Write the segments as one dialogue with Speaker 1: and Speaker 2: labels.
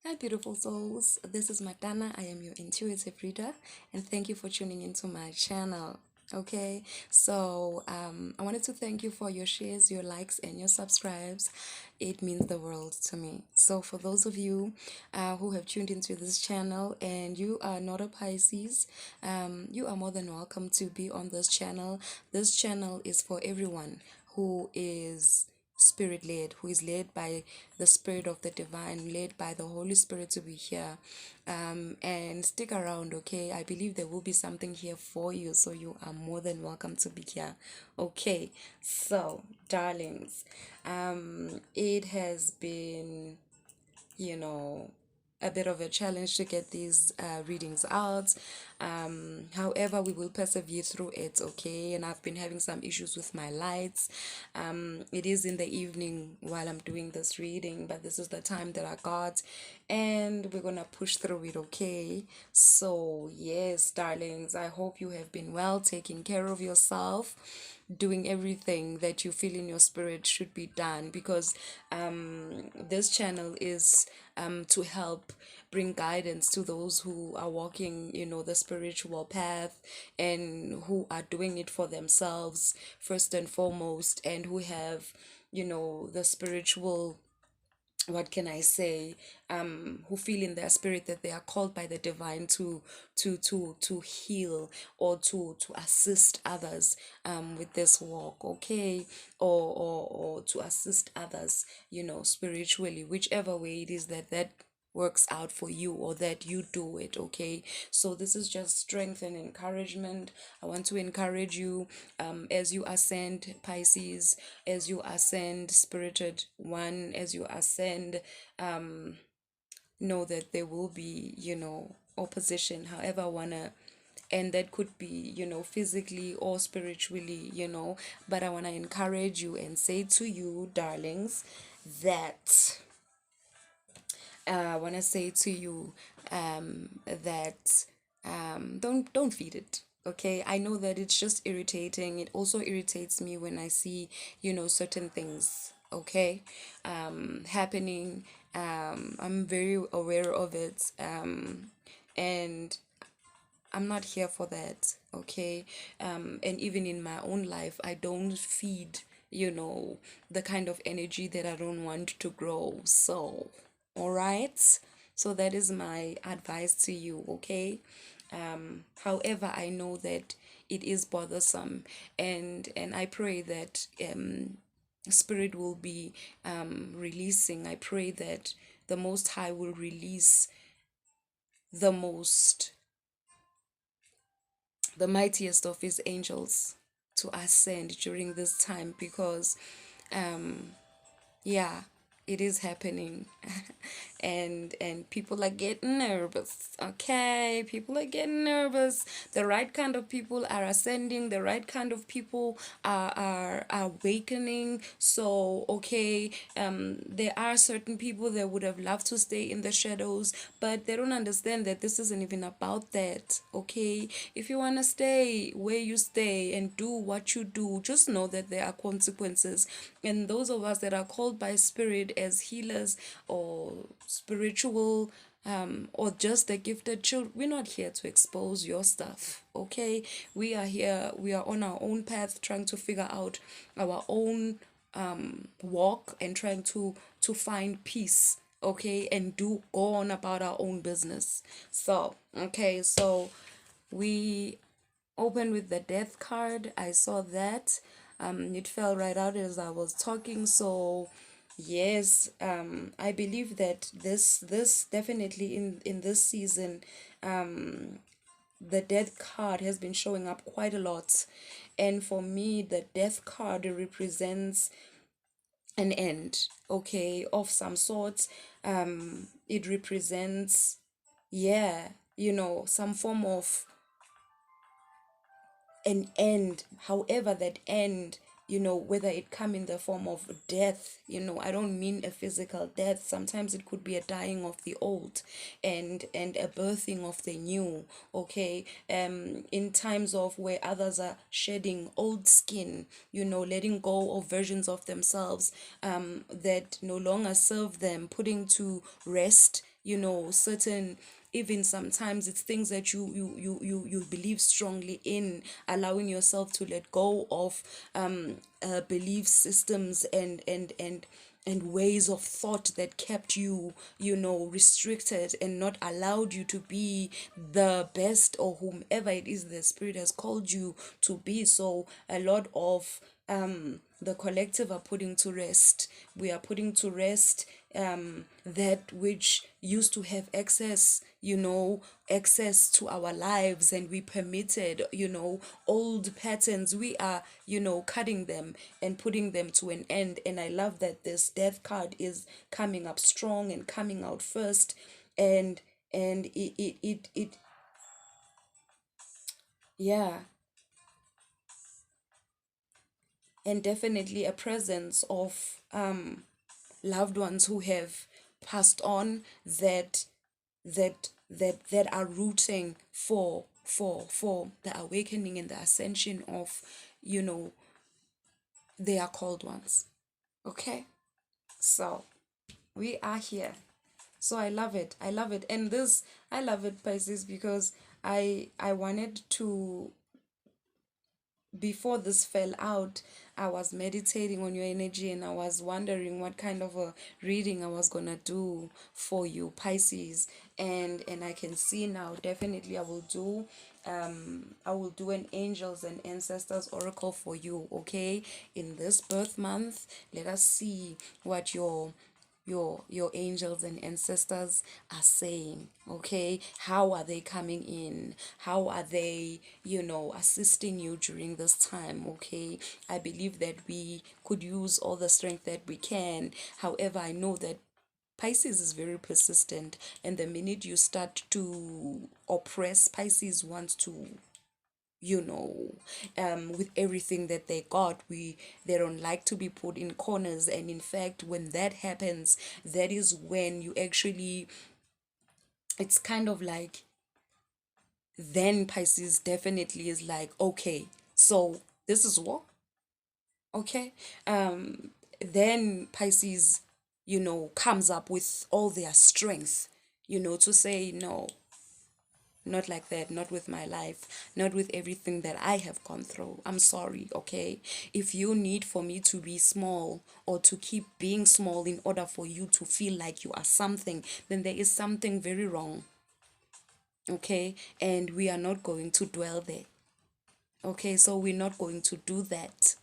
Speaker 1: Hi, beautiful souls. This is Madonna. I am your intuitive reader, and thank you for tuning into my channel. Okay, I wanted to thank you for your shares, your likes, and your subscribes. It means the world to me. So, for those of you who have tuned into this channel and you are not a Pisces, you are more than welcome to be on this channel. This channel is for everyone who is spirit led, who is led by the spirit of the divine, led by the Holy Spirit to be here. And stick around, okay? I believe there will be something here for you, so you are more than welcome to be here. Okay, so darlings, it has been, you know, a bit of a challenge to get these readings out. However, we will persevere through it, okay? And I've been having some issues with my lights. It is in the evening while I'm doing this reading, but this is the time that I got, and we're gonna push through it, okay? So, yes, darlings, I hope you have been well, taking care of yourself, doing everything that you feel in your spirit should be done, because this channel is to help bring guidance to those who are walking, the spiritual path, and who are doing it for themselves first and foremost, and who have, the spiritual, what can I say, who feel in their spirit that they are called by the divine to heal, or to assist others with this walk, okay? Or to assist others, spiritually, whichever way it is that works out for you, or that you do it, okay? So this is just strength and encouragement. I want to encourage you, as you ascend, Pisces, as you ascend, spirited one, as you ascend, know that there will be, opposition, however I wanna, and that could be, physically or spiritually, but I want to encourage you and say to you, darlings, that I want to say to you, that don't feed it. Okay, I know that it's just irritating. It also irritates me when I see, certain things, okay, happening. I'm very aware of it, and I'm not here for that, okay? And even in my own life, I don't feed, the kind of energy that I don't want to grow. So, all right? So that is my advice to you, okay? However, I know that it is bothersome, and I pray that spirit will be releasing. I pray that the Most High will release the most the mightiest of his angels to ascend during this time, because yeah, it is happening. And people are getting nervous, okay? People are getting nervous. The right kind of people are ascending, the right kind of people are awakening. So okay, there are certain people that would have loved to stay in the shadows, but they don't understand that this isn't even about that, okay? If you want to stay where you stay and do what you do, just know that there are consequences. And those of us that are called by spirit as healers, or spiritual, or just the gifted children, we're not here to expose your stuff, okay? We are here, we are on our own path, trying to figure out our own walk, and trying to find peace, okay, and do go on about our own business. So okay, so we open with the death card. I saw that. It fell right out as I was talking. So yes, I believe that this definitely in this season, the death card has been showing up quite a lot. And for me, the death card represents an end, okay, of some sort. It represents, yeah, some form of an end, however that end, whether it come in the form of death, I don't mean a physical death. Sometimes it could be a dying of the old, and a birthing of the new, okay? In times of where others are shedding old skin, letting go of versions of themselves that no longer serve them, putting to rest certain, even sometimes it's things that you believe strongly in, allowing yourself to let go of belief systems and ways of thought that kept you, restricted and not allowed you to be the best or whomever it is the spirit has called you to be. So a lot of the collective are putting to rest. We are putting to rest that which used to have access, access to our lives, and we permitted, old patterns. We are, cutting them and putting them to an end. And I love that this death card is coming up strong and coming out first. And it yeah, and definitely a presence of loved ones who have passed on, that are rooting for the awakening and the ascension of, you know their called ones. Okay, so we are here. So I love it, I love it. And this, I love it, Pisces, because I wanted to, before this fell out, I was meditating on your energy, and I was wondering what kind of a reading I was gonna do for you, Pisces. And I can see now, definitely I will do an angels and ancestors oracle for you, okay? In this birth month, let us see what your angels and ancestors are saying. Okay, how are they coming in? How are they, assisting you during this time? Okay, I believe that we could use all the strength that we can. However, I know that Pisces is very persistent, and the minute you start to oppress, Pisces wants to, with everything that they got, they don't like to be put in corners. And in fact, when that happens, that is when you actually, it's kind of like, then Pisces definitely is like, okay, so this is what, okay, then Pisces, comes up with all their strength, to say no, not like that, not with my life, not with everything that I have gone through. I'm sorry, okay? If you need for me to be small or to keep being small in order for you to feel like you are something, then there is something very wrong, okay? And we are not going to dwell there, okay? So we're not going to do that.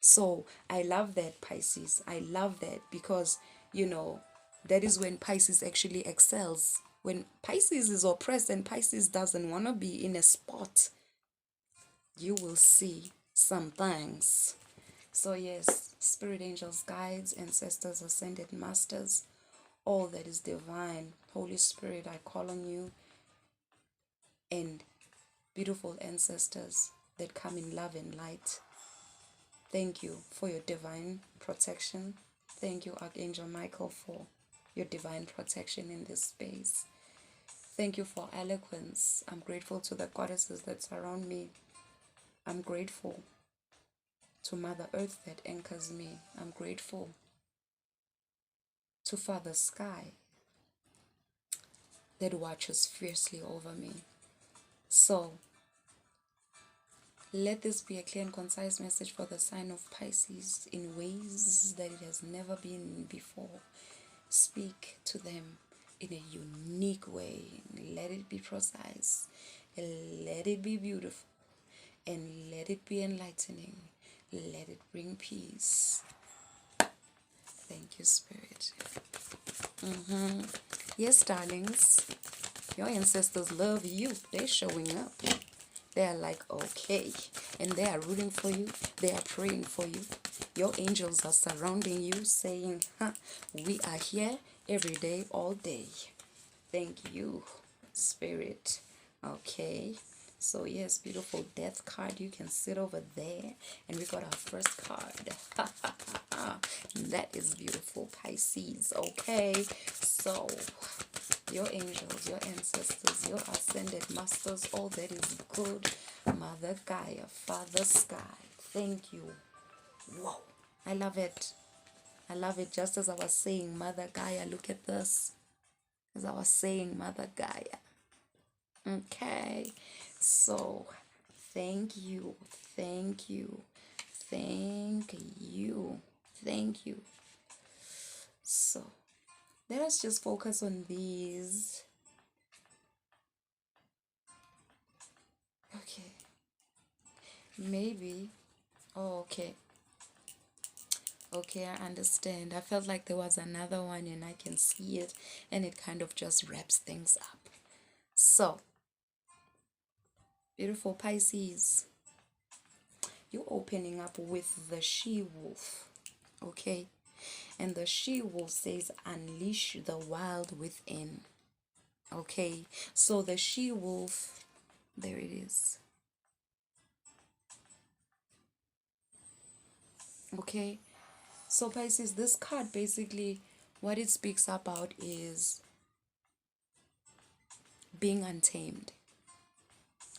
Speaker 1: So I love that, Pisces. I love that because, that is when Pisces actually excels. When Pisces is oppressed and Pisces doesn't want to be in a spot, you will see some things. So, yes, spirit angels, guides, ancestors, ascended masters, all that is divine, Holy Spirit, I call on you, and beautiful ancestors that come in love and light. Thank you for your divine protection. Thank you, Archangel Michael, for your divine protection in this space. Thank you for eloquence. I'm grateful to the goddesses that surround me. I'm grateful to Mother Earth that anchors me. I'm grateful to Father Sky that watches fiercely over me. So, let this be a clear and concise message for the sign of Pisces in ways that it has never been before. Speak to them in a unique way. Let it be precise. Let it be beautiful. And let it be enlightening. Let it bring peace. Thank you, Spirit. Yes, darlings. Your ancestors love you. They're showing up. They're like, okay. And they are rooting for you. They are praying for you. Your angels are surrounding you, saying, we are here every day, all day. Thank you, Spirit. Okay. So, yes, beautiful death card. You can sit over there. And we got our first card. That is beautiful, Pisces. Okay. So, your angels, your ancestors, your ascended masters, all that is good. Mother Gaia, Father Sky, thank you. Whoa, I love it. I love it. Just as I was saying, Mother Gaia, look at this. as I was saying, Mother Gaia. Okay, so thank you, thank you, thank you, thank you. So let us just focus on these. Okay, maybe. Oh, okay. Okay, I understand. I felt like there was another one and I can see it, and it kind of just wraps things up. So, beautiful Pisces, you're opening up with the she-wolf, okay? And the she-wolf says, unleash the wild within, okay? So the she-wolf, there it is, okay? So Pisces, this card basically, what it speaks about is being untamed,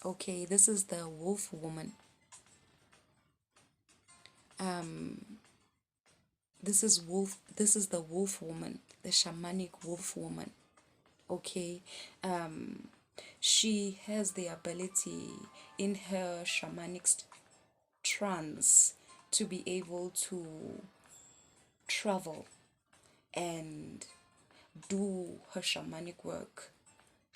Speaker 1: okay? This is the wolf woman. This is the wolf woman, the shamanic wolf woman, okay? She has the ability in her shamanic trance to be able to travel and do her shamanic work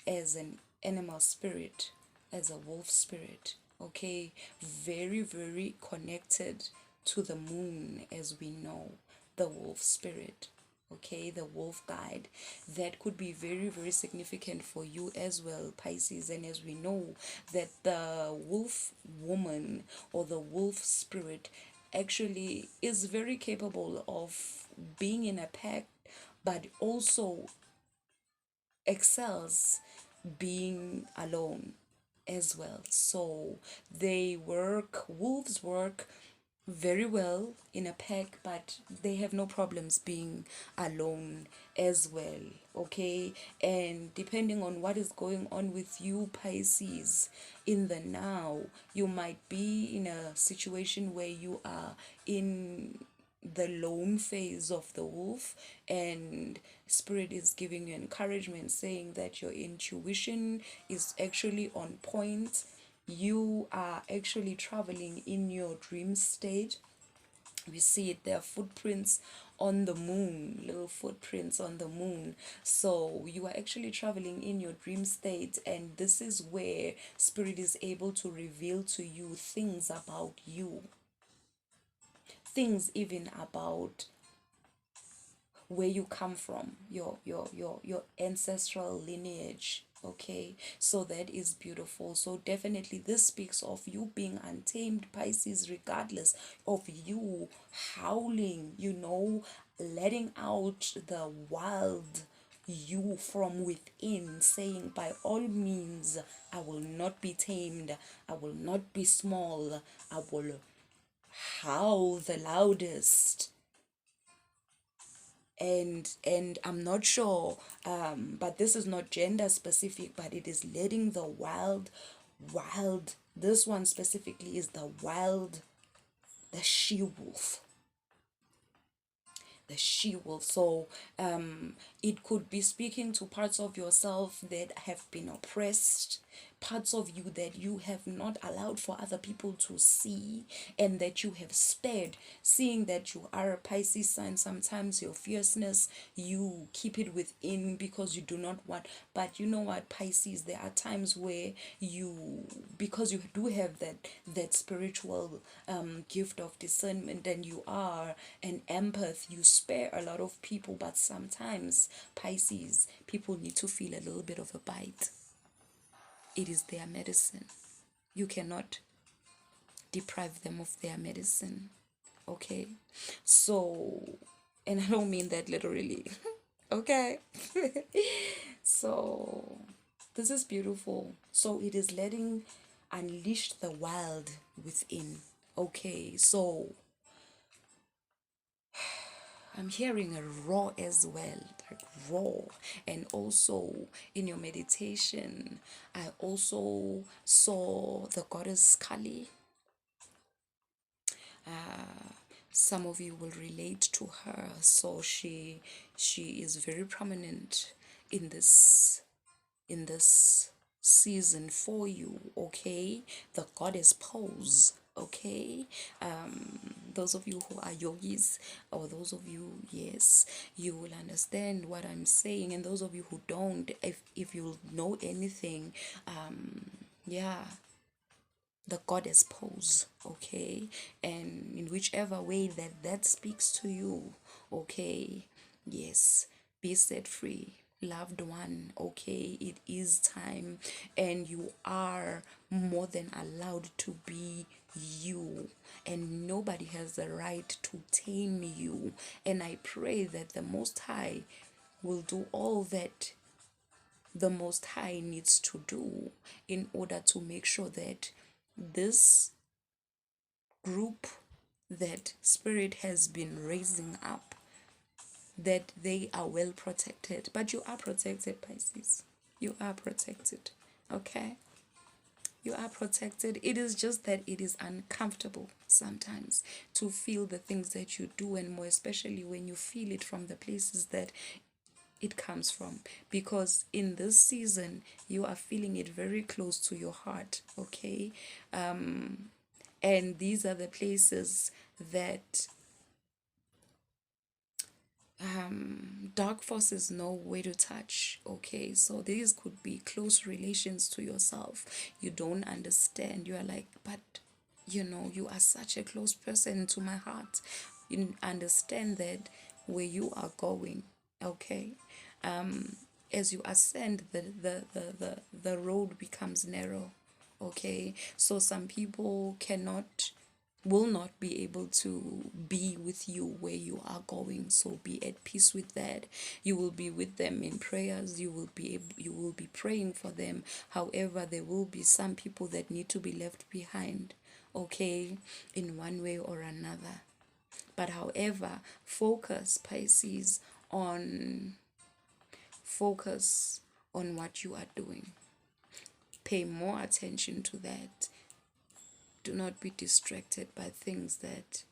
Speaker 1: as an animal spirit, as a wolf spirit, okay? Very, very connected to the moon, as we know, the wolf spirit, okay? The wolf guide. That could be very, very significant for you as well, Pisces. And as we know, that the wolf woman or the wolf spirit actually is very capable of being in a pack, but also excels being alone as well. So wolves work very well in a pack, but they have no problems being alone as well, okay? And depending on what is going on with you, Pisces, in the now, you might be in a situation where you are in the lone phase of the wolf, and spirit is giving you encouragement, saying that your intuition is actually on point. You are actually traveling in your dream state. We see it, there are footprints on the moon, little footprints on the moon. So you are actually traveling in your dream state, and this is where spirit is able to reveal to you things about you, things even about where you come from, your ancestral lineage, okay? So that is beautiful. So definitely this speaks of you being untamed, Pisces, regardless of you howling, letting out the wild you from within, saying, by all means, I will not be tamed, I will not be small, I will howl the loudest. And I'm not sure, but this is not gender specific, but it is letting the wild, this one specifically is the wild, the she-wolf, the she-wolf. So it could be speaking to parts of yourself that have been oppressed, parts of you that you have not allowed for other people to see, and that you have spared. Seeing that you are a Pisces sign, sometimes your fierceness, you keep it within because you do not want. But you know what, Pisces, there are times where you, because you do have that spiritual gift of discernment, and you are an empath, you spare a lot of people. But sometimes, Pisces, people need to feel a little bit of a bite. It is their medicine. You cannot deprive them of their medicine, okay? So, and I don't mean that literally, okay? So this is beautiful. So it is letting unleash the wild within, okay? So I'm hearing a roar as well, like roar. And also in your meditation, I also saw the goddess Kali. Some of you will relate to her. So she is very prominent in this season for you, okay? The goddess pose, okay? Those of you who are yogis, or those of you, yes, you will understand what I'm saying, and those of you who don't, if you know anything, yeah, the goddess pose, okay? And in whichever way that speaks to you, okay? Yes, be set free, loved one, okay? It is time, and you are more than allowed to be you, and nobody has the right to tame you. And I pray that the Most High will do all that the Most High needs to do in order to make sure that this group that Spirit has been raising up, that they are well protected. But you are protected, Pisces. You are protected, okay? You are protected. It is just that it is uncomfortable sometimes to feel the things that you do, and more especially when you feel it from the places that it comes from, because in this season you are feeling it very close to your heart, okay? And these are the places that dark forces know where to touch, okay? So these could be close relations to yourself. You don't understand, you are like, but you are such a close person to my heart. You understand that where you are going, okay, as you ascend, the road becomes narrow, okay? So some people will not be able to be with you where you are going, so be at peace with that. You will be with them in prayers, you will be praying for them. However, there will be some people that need to be left behind, okay, in one way or another. But however, Pisces, on focus on what you are doing. Pay more attention to that. Do not be distracted by things that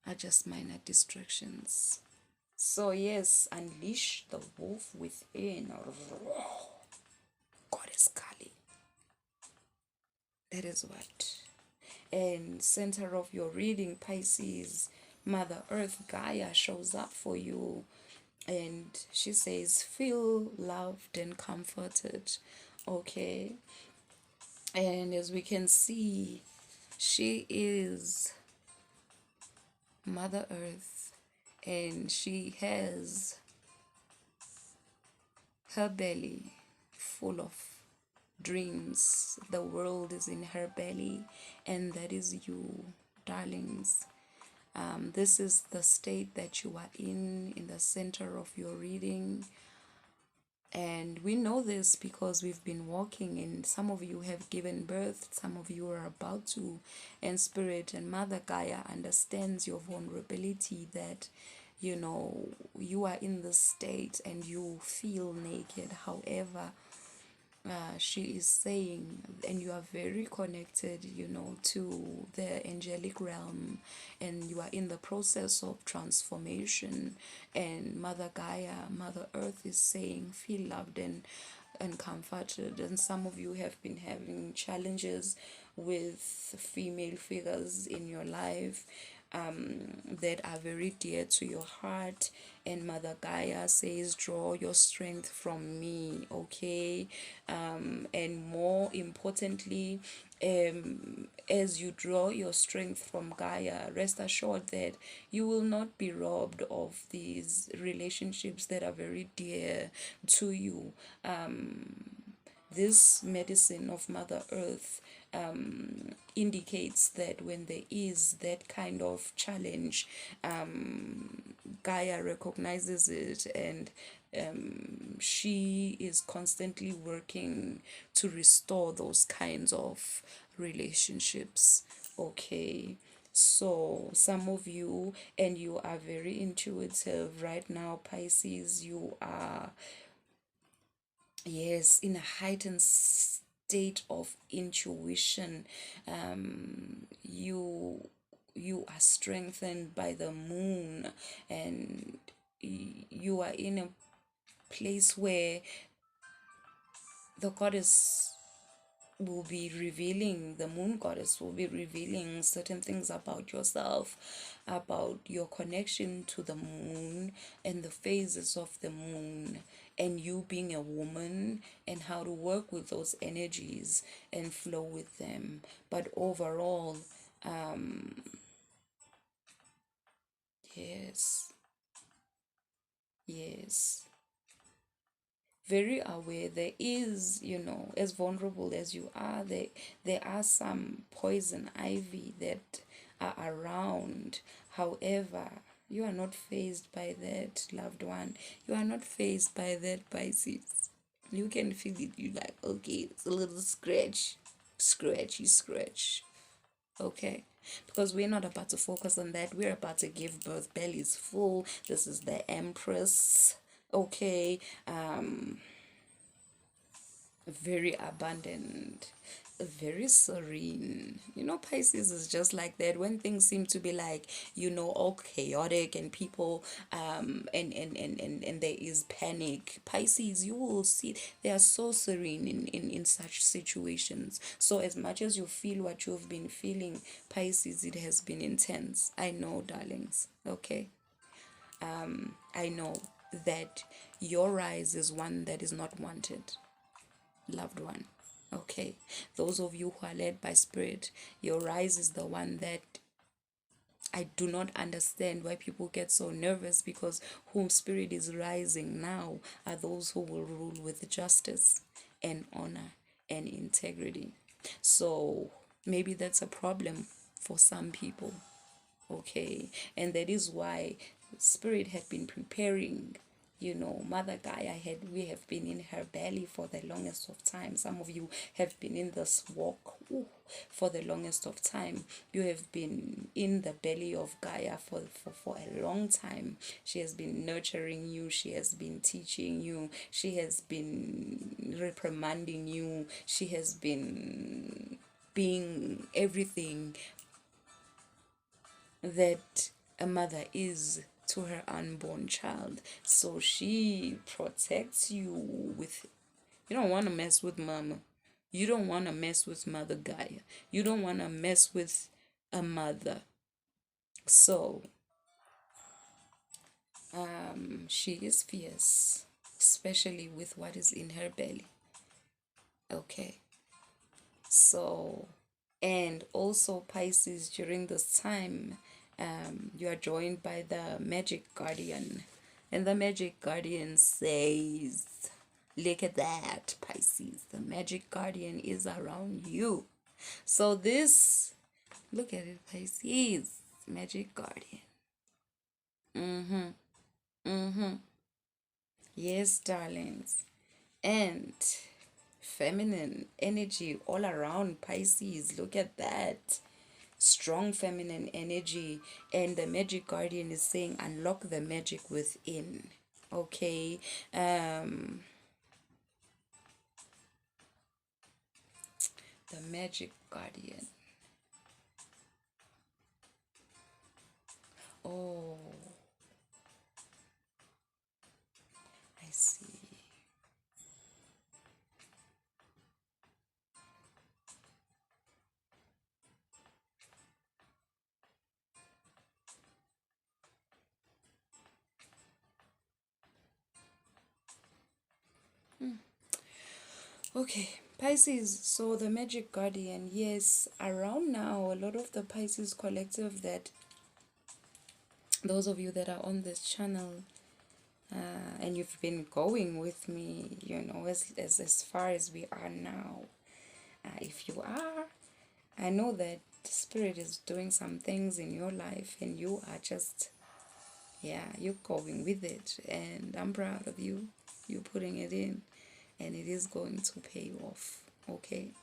Speaker 1: are just minor distractions. So yes, unleash the wolf within. Goddess Kali. That is what. And center of your reading, Pisces, Mother Earth, Gaia shows up for you. And she says, feel loved and comforted. Okay. And as we can see, she is Mother Earth, and she has her belly full of dreams. The world is in her belly, and that is you, darlings. This is the state that you are in the center of your reading. And we know this because we've been walking, and some of you have given birth, some of you are about to, and Spirit and Mother Gaia understands your vulnerability, that you are in this state and you feel naked. However, she is saying, and you are very connected, to the angelic realm, and you are in the process of transformation. And Mother Gaia, Mother Earth is saying, feel loved and comforted. And some of you have been having challenges with female figures in your life, that are very dear to your heart. And Mother Gaia says, draw your strength from me, okay? And more importantly, as you draw your strength from Gaia, rest assured that you will not be robbed of these relationships that are very dear to you. This medicine of Mother Earth indicates that when there is that kind of challenge, Gaia recognizes it, and she is constantly working to restore those kinds of relationships, okay? So some of you, and you are very intuitive right now, Pisces, you are, yes, in a heightened state of intuition. You are strengthened by the moon, and you are in a place where the goddess will be revealing, the moon goddess will be revealing certain things about yourself, about your connection to the moon and the phases of the moon, and you being a woman and how to work with those energies and flow with them. But overall, yes, yes, very aware. There is, as vulnerable as you are, there are some poison ivy that are around. However, you are not phased by that, loved one. You are not phased by that, Pisces. You can feel it. You like, okay, it's a little scratch, scratchy scratch. Okay, because we're not about to focus on that. We're about to give birth. Belly's full. This is the Empress. Okay, very abundant, very serene. Pisces is just like that. When things seem to be like, all chaotic and people, and there is panic, Pisces, you will see they are so serene in such situations. So as much as you feel what you've been feeling, Pisces, it has been intense. I know, darlings. Okay. I know that your rise is one that is not wanted, loved one. Okay, those of you who are led by spirit, your rise is the one that I do not understand why people get so nervous, because whom spirit is rising now are those who will rule with justice and honor and integrity. So maybe that's a problem for some people. Okay, and that is why spirit had been preparing, Mother Gaia we have been in her belly for the longest of time. Some of you have been in this walk for the longest of time. You have been in the belly of Gaia for a long time. She has been nurturing you, she has been teaching you, she has been reprimanding you, she has been being everything that a mother is to her unborn child. So she protects you with, you don't want to mess with mama. You don't want to mess with Mother Gaia. You don't want to mess with a mother. So she is fierce, especially with what is in her belly. Okay. So, and also Pisces, during this time, you are joined by the magic guardian, and the magic guardian says, look at that, Pisces, the magic guardian is around you. So this, look at it, Pisces, magic guardian. Yes, darlings. And feminine energy all around Pisces. Look at that. Strong feminine energy. And the magic guardian is saying, unlock the magic within. Okay. The magic guardian. Oh, I see. Okay, Pisces, so the magic guardian, yes, around now, a lot of the Pisces collective, that those of you that are on this channel, and you've been going with me, as far as we are now. If you are, I know that Spirit is doing some things in your life, and you are just, yeah, you're going with it. And I'm proud of you. You're putting it in, and it is going to pay off. Okay.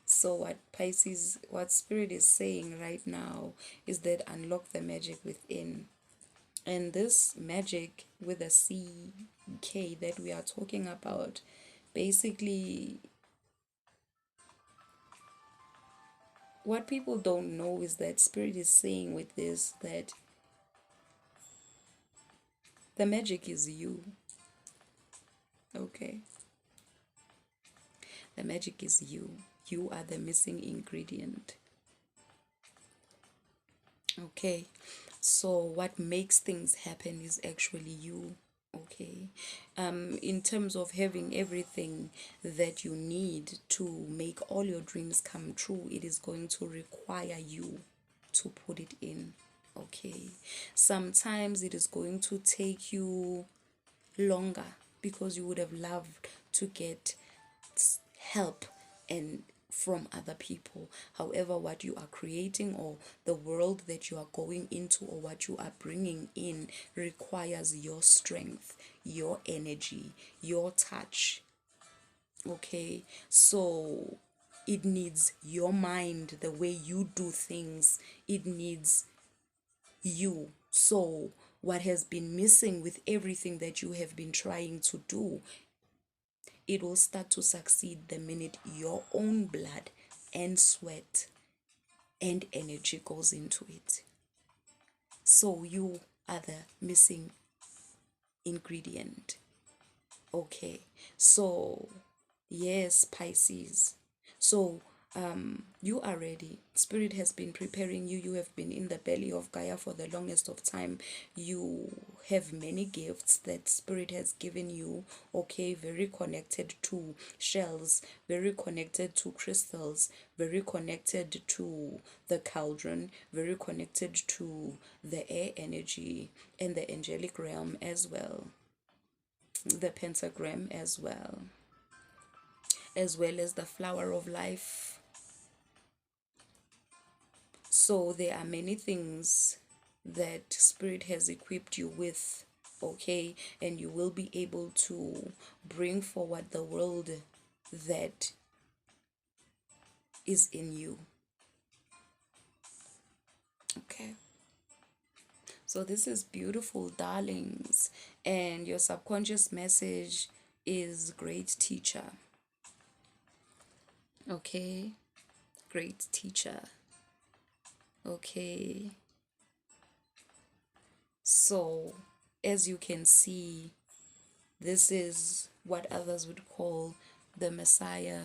Speaker 1: So what Spirit is saying right now is that unlock the magic within. And this magic with a CK that we are talking about, basically, what people don't know is that Spirit is saying with this that the magic is you. Okay. The magic is you. You are the missing ingredient. Okay. So what makes things happen is actually you. Okay. In terms of having everything that you need to make all your dreams come true, it is going to require you to put it in. Okay. Sometimes it is going to take you longer because you would have loved to get help and from other people. However, what you are creating or the world that you are going into or what you are bringing in requires your strength, your energy, your touch. Okay, so it needs your mind, the way you do things, it needs you. So what has been missing with everything that you have been trying to do, it will start to succeed the minute your own blood and sweat and energy goes into it. So you are the missing ingredient. Okay, so yes, Pisces. So you are ready. Spirit has been preparing you. You have been in the belly of Gaia for the longest of time. You have many gifts that Spirit has given you. Okay, very connected to shells, very connected to crystals, very connected to the cauldron, very connected to the air energy and the angelic realm as well, the pentagram as well as the flower of life. So there are many things that Spirit has equipped you with, okay, and you will be able to bring forward the world that is in you. Okay, so this is beautiful, darlings, and your subconscious message is great teacher. Okay, great teacher. Okay, so as you can see, this is what others would call the Messiah,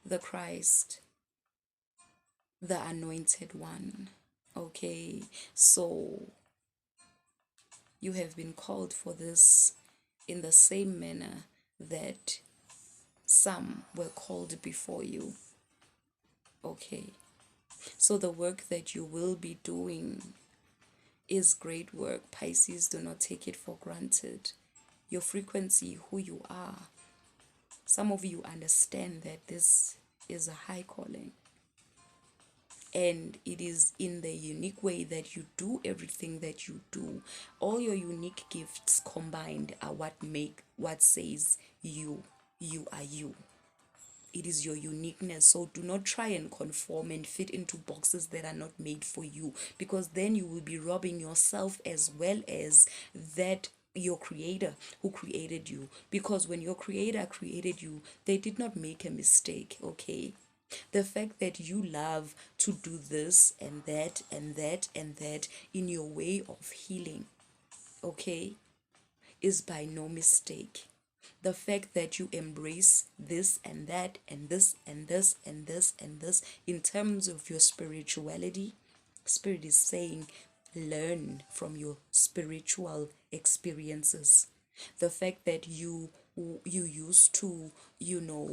Speaker 1: the Christ, the anointed one. Okay, so you have been called for this in the same manner that some were called before you. Okay, so the work that you will be doing is great work. Pisces, do not take it for granted. Your frequency, who you are. Some of you understand that this is a high calling. And it is in the unique way that you do everything that you do. All your unique gifts combined are what says you. You are you. It is your uniqueness. So do not try and conform and fit into boxes that are not made for you, because then you will be robbing yourself as well as that your creator who created you. Because when your creator created you, they did not make a mistake. Okay, the fact that you love to do this and that and that and that in your way of healing, okay, is by no mistake. The fact that you embrace this and that and this and this and this and this in terms of your spirituality, Spirit is saying, learn from your spiritual experiences. The fact that you used to,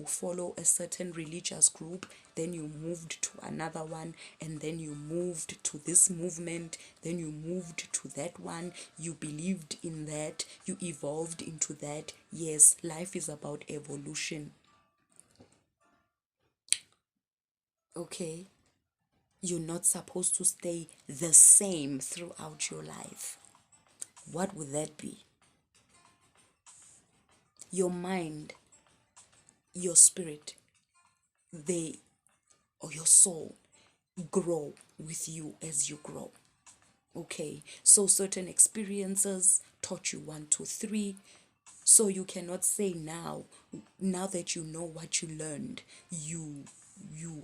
Speaker 1: follow a certain religious group, then you moved to another one, and then you moved to this movement, then you moved to that one, you believed in that, you evolved into that. Yes, life is about evolution. Okay, you're not supposed to stay the same throughout your life. What would that be? Your mind, your spirit, they, or your soul, grow with you as you grow. Okay, so certain experiences taught you one, two, three. So you cannot say now that you know what you learned, you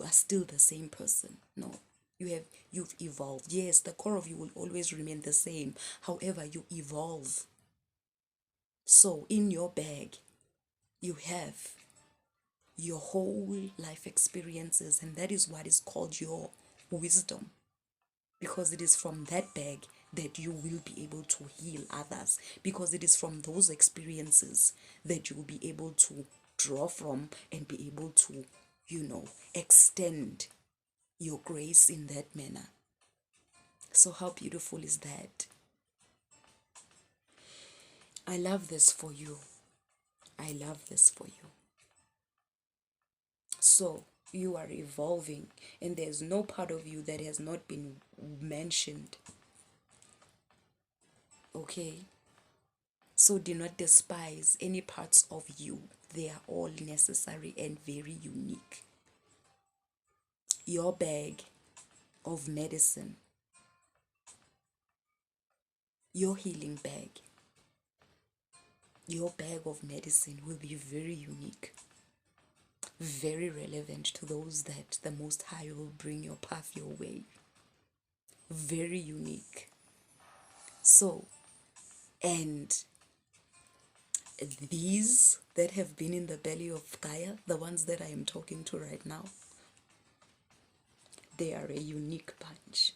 Speaker 1: are still the same person. No, you've evolved. Yes, the core of you will always remain the same. However, you evolve. So in your bag, you have your whole life experiences, and that is what is called your wisdom, because it is from that bag that you will be able to heal others, because it is from those experiences that you will be able to draw from and be able to, extend your grace in that manner. So how beautiful is that? I love this for you. I love this for you. So you are evolving, and there's no part of you that has not been mentioned. Okay? So do not despise any parts of you. They are all necessary and very unique. Your bag of medicine, your healing bag, your bag of medicine will be very unique, very relevant to those that the Most High will bring your path your way. Very unique. So, and these that have been in the belly of Gaia, the ones that I am talking to right now, they are a unique bunch.